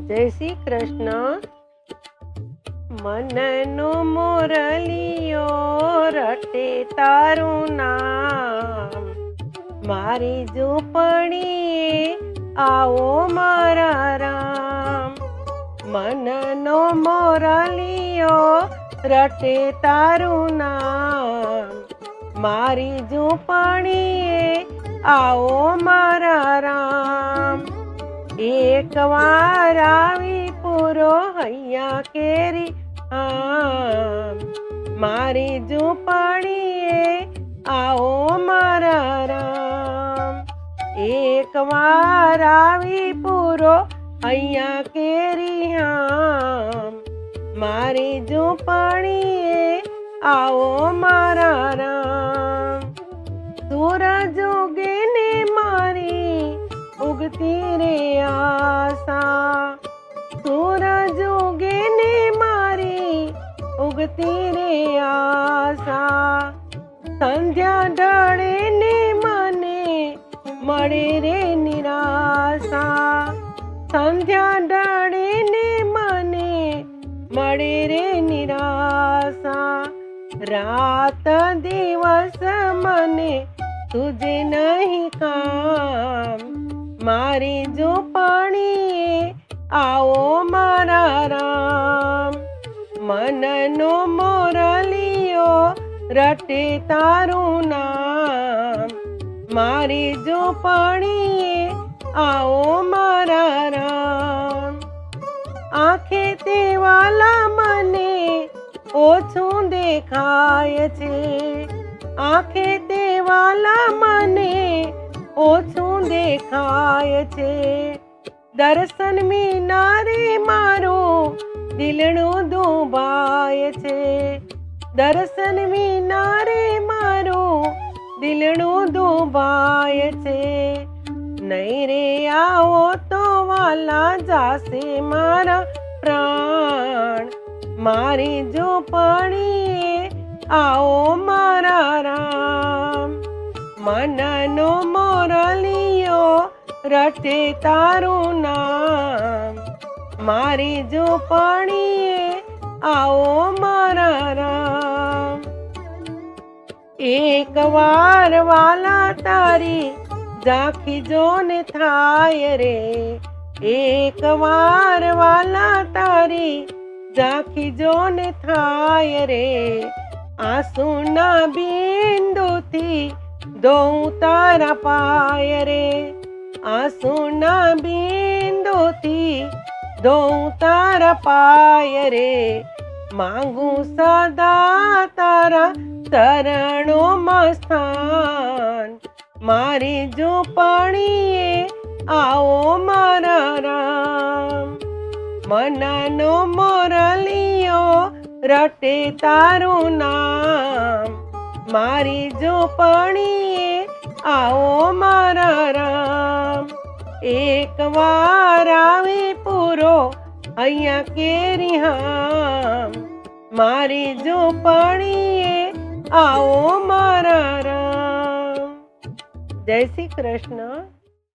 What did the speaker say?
જય શ્રી કૃષ્ણ. મનનો મોરલિયો રટે તારું નામ, મારી ઝૂંપડીએ આવો મારા રામ. મનનો મોરલિયો રટે તારું નામ, મારી ઝૂંપડીએ આવો મારા રામ. એક વાર આવી પૂરો હૈયા કેરી આમ, મારી ઝૂંપડીએ આવો મારા રામ. એક વાર આવી પૂરો હૈયા કેરી આમ, મારી ઝૂંપડીએ આવો મારા રામ. સૂરજ ઉગે ને મારી ઉગતી રે આશા, સૂરજ ઉગે ને મારી ઉગતી રે આશા. સંધ્યા ઢળે ને મને મળે રે નિરાશા, સંધ્યા ઢળે ને મને મળે રે નિરાશા. રાત દિવસ મને તુજે નહીં કામ, મારી ઝૂંપડીએ આવો મારા રામ. મનનો મોરલિયો રટે તારું નામ, મારી ઝૂંપડીએ આવો મારા રામ. આંખે તે વાલા મને ઓછું દેખાય છે, આંખે તે વાલા મને ઓછું દેખાય છે. દર્શન વિનારે મારું દિલનું દુભાય છે, દર્શન વિનારે મારું દિલનું દુભાય છે. નહીં રે આવો તો વાલા જાશે મારા પ્રાણ, મારી ઝૂંપડીએ આવો મારા રામ. મનનો મોરલિયો રટે તારું નામ, મારી ઝૂંપડીએ આવો મારા રામ. એક વાર વાલા તારી ઝાંખી જોને થાય રે, એક વાર વાલા તારી ઝાંખી જોને થાય રે. આંસુના બિંદુથી ધોઉં તારા પાય રે, આંસુના બિંદુથી ધોઉં તારા પાય રે. માંગું સદા તારા ચરણોમાં સ્થાન, મારી ઝૂંપડીએ આવો મારા રામ. મનનો મોરલિયો રટે તારું નામ, મારી ઝૂંપડીએ આવો મારા રામ. એક વાર આવી પૂરો હૈયા કેરી આમ, મારી ઝૂંપડીએ આવો મારા રામ. જય શ્રી કૃષ્ણ.